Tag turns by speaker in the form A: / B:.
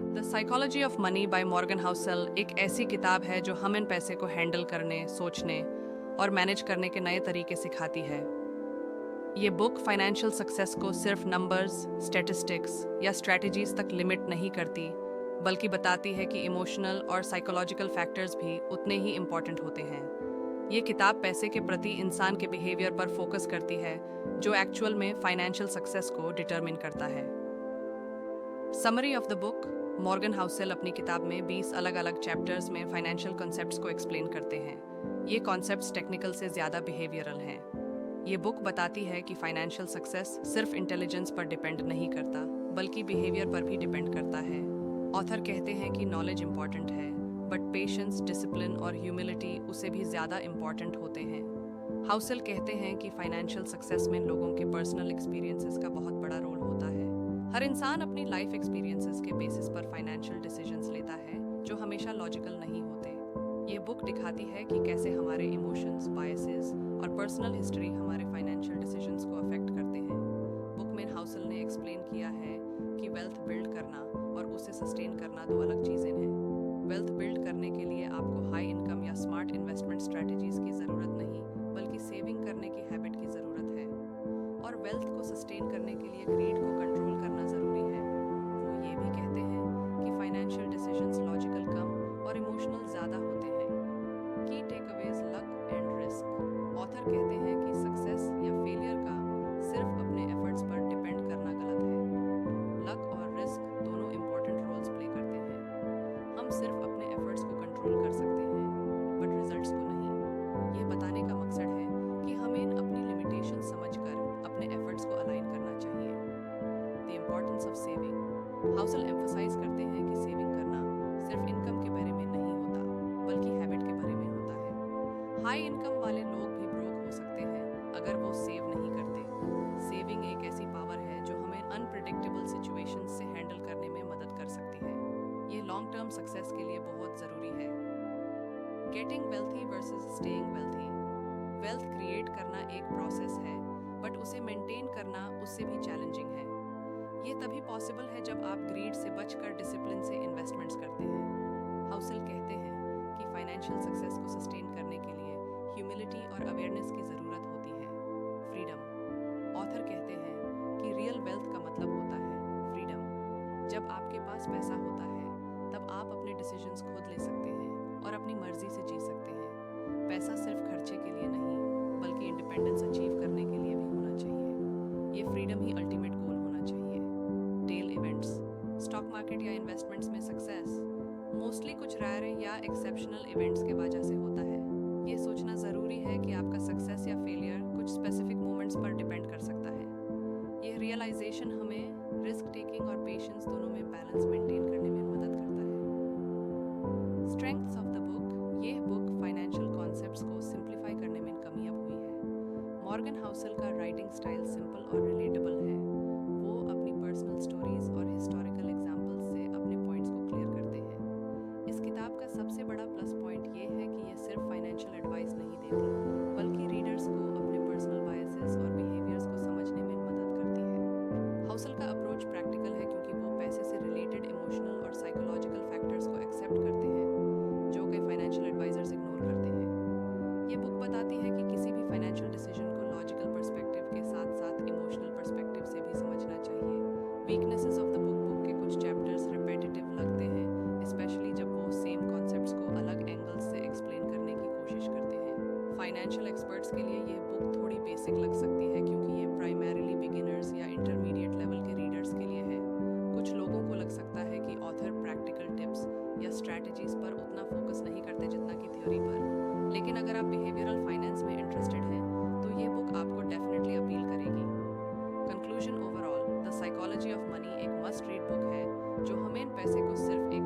A: The psychology of money by Morgan Housel एक ऐसी किताब है जो हमें पैसे को हैंडल करने, सोचने और मैनेज करने के नए तरीके सिखाती है। ये बुक फाइनेंशियल सक्सेस को सिर्फ नंबर्स, स्टैटिस्टिक्स या स्ट्रैटेजीज तक लिमिट नहीं करती, बल्कि बताती है कि इमोशनल और साइकोलॉजिकल फैक्टर्स भी उतने ही इम्पॉर्टेंट होते हैं। ये किताब पैसे के प्रति इंसान के बिहेवियर पर फोकस करती है, जो एक्चुअल में फाइनेंशियल सक्सेस को डिटरमिन करता है। Summary of the book. Morgan Housel अपनी किताब में 20 अलग अलग चैप्टर्स में फाइनेंशियल कॉन्सेप्ट्स को एक्सप्लेन करते हैं। ये कॉन्सेप्ट्स टेक्निकल से ज़्यादा बिहेवियरल हैं। ये बुक बताती है कि फाइनेंशियल सक्सेस सिर्फ इंटेलिजेंस पर डिपेंड नहीं करता, बल्कि बिहेवियर पर भी डिपेंड करता है। ऑथर कहते हैं कि नॉलेज इंपॉर्टेंट है, बट पेशेंस, डिसिप्लिन और ह्यूमिलिटी उसे भी ज़्यादा इंपॉर्टेंट होते हैं। हाउसेल कहते हैं कि फाइनेंशियल सक्सेस में लोगों के पर्सनल एक्सपीरियंसेस का बहुत बड़ा रोल होता है। हर इंसान अपनी लाइफ एक्सपीरियंसेस के बेसिस पर फाइनेंशियल डिसीजंस लेता है, जो हमेशा लॉजिकल नहीं होते। ये बुक दिखाती है कि कैसे हमारे इमोशंस, बायसेस और पर्सनल हिस्ट्री हमारे फाइनेंशियल डिसीजंस को अफेक्ट करते हैं। बुक में हाउसेल ने एक्सप्लेन किया है कि वेल्थ बिल्ड करना और उसे सस्टेन करना दो अलग चीज़ें हैं। वेल्थ बिल्ड करने के लिए आपको हाई इनकम या स्मार्ट इन्वेस्टमेंट स्ट्रैटेजीज की ज़रूरत नहीं, बल्कि सेविंग करने की हैबिट की ज़रूरत है। और वेल्थ को सस्टेन करने के लिए ग्रीड को कंट्रोल करना ज़रूरी है। वो ये भी कहते हैं कि फाइनेंशियल डिसीजंस लॉजिकल कम और इमोशनल ज़्यादा होते हैं। की takeaways, luck and risk. Author कहते हैं कि सक्सेस या फेलियर का सिर्फ अपने एफर्ट्स पर डिपेंड करना गलत है। लक और रिस्क दोनों इंपॉर्टेंट रोल्स प्ले करते हैं। हम सिर्फ अपने एफर्ट्स को कंट्रोल कर सकते हैं, बट रिजल्ट्स को नहीं। ये बताने का मकसद है कि हमें अपनी लिमिटेशन समझकर अपने एफर्ट्स को अलाइन करना चाहिए। The importance of saving. Housel emphasize करते हैं कि सेविंग करना सिर्फ इनकम के बारे में नहीं होता, बल्कि हैबिट के बारे में होता है। हाई इनकम वाले लोग भी ब्रोक हो सकते हैं अगर वो सेव नहीं करते। सेविंग एक ऐसी पावर है जो हमें अनप्रेडिक्टेबल सिचुएशंस से हैंडल करने में मदद कर सकती है। ये लॉन्ग टर्म सक्सेस के लिए बहुत ज़रूरी है। Getting wealthy versus staying wealthy. Wealth create करना एक प्रोसेस है, बट उसे मेंटेन करना उससे भी चैलेंजिंग है। ये तभी पॉसिबल है जब आप ग्रीड से बचकर डिसिप्लिन से इन्वेस्टमेंट्स करते हैं। हाउसेल कहते हैं कि फाइनेंशियल सक्सेस को सस्टेन करने के लिए ह्यूमिलिटी और अवेयरनेस की ज़रूरत होती है। फ्रीडम। ऑथर कहते हैं कि रियल वेल्थ का मतलब होता है फ्रीडम। जब आपके पास पैसा होता है, तब आप अपने डिसीजंस खुद ले सकते हैं और अपनी मर्जी से जी सकते हैं। पैसा सिर्फ खर्चे के लिए नहीं, बल्कि इंडिपेंडेंस अचीव करने के लिए भी होना चाहिए। ये फ्रीडम ही अल्टीमेट गोल होना चाहिए। Tail events. स्टॉक मार्केट या इन्वेस्टमेंट्स में सक्सेस मोस्टली कुछ रेयर या एक्सेप्शनल इवेंट्स के वजह से होता है। ये सोचना ज़रूरी है कि आपका सक्सेस या फेलियर कुछ स्पेसिफिक मोमेंट्स पर डिपेंड कर सकता है। ये रियलाइजेशन हमें रिस्क टेकिंग और पेशेंस दोनों में बैलेंस मेंटेन करने में मदद करता है। Strengths of the book. ये बुक फाइनेंशियल कॉन्सेप्ट्स को सिंप्लीफाई करने में कामयाब हुई है। मॉर्गन हाउसेल का राइटिंग स्टाइल सिंपल और रिलेटेबल है। वो अपनी पर्सनल स्टोरीज और हिस्टोरिकल एग्जाम्पल्स से अपने पॉइंट्स को क्लियर करते हैं। इस किताब का सबसे बड़ा प्लस पॉइंट ये है कि ये सिर्फ फाइनेंशियल एडवाइस नहीं देती, बल्कि रीडर्स को अपने पर्सनल बायसेस और बिहेवियर्स को समझने में मदद करती है। हाउसेल का अप्रोच प्रैक्टिकल है, क्योंकि वो पैसे से रिलेटेड इमोशनल और साइकोलॉजिकल फैक्टर्स को एक्सेप्ट करते हैं, जो कई फाइनेंशियल एडवाइजर्स इग्नोर करते हैं। ये बुक बताती है कि किसी भी फाइनेंशियल डिसीजन को लॉजिकल पर्सपेक्टिव के साथ साथ इमोशनल पर्सपेक्टिव से भी समझना चाहिए। वीकनेसेस ऑफ द बुक के कुछ चैप्टर्स रिपीटेटिव लगते हैं, स्पेशली जब वो सेम कॉन्सेप्ट्स को अलग एंगल्स से एक्सप्लेन करने की कोशिश करते हैं। फाइनेंशियल एक्सपर्ट्स के लिए ये बुक थोड़ी बेसिक लग सकती है, क्योंकि ये प्राइमरीली बिगिनर्स या इंटरमीडिएट लेवल के रीडर्स के लिए है। कुछ लोगों को लग सकता है कि ऑथर प्रैक्टिकल टिप्स या स्ट्रैटेजीज पर उतना फोकस नहीं करते जितना कि थ्योरी पर, लेकिन अगर आप बिहेवियरल फाइनेंस में इंटरेस्टेड हैं, तो ये बुक आपको डेफिनेटली अपील करेगी। Conclusion. Overall the psychology of money एक मस्ट रीड बुक है, जो हमें पैसे को सिर्फ एक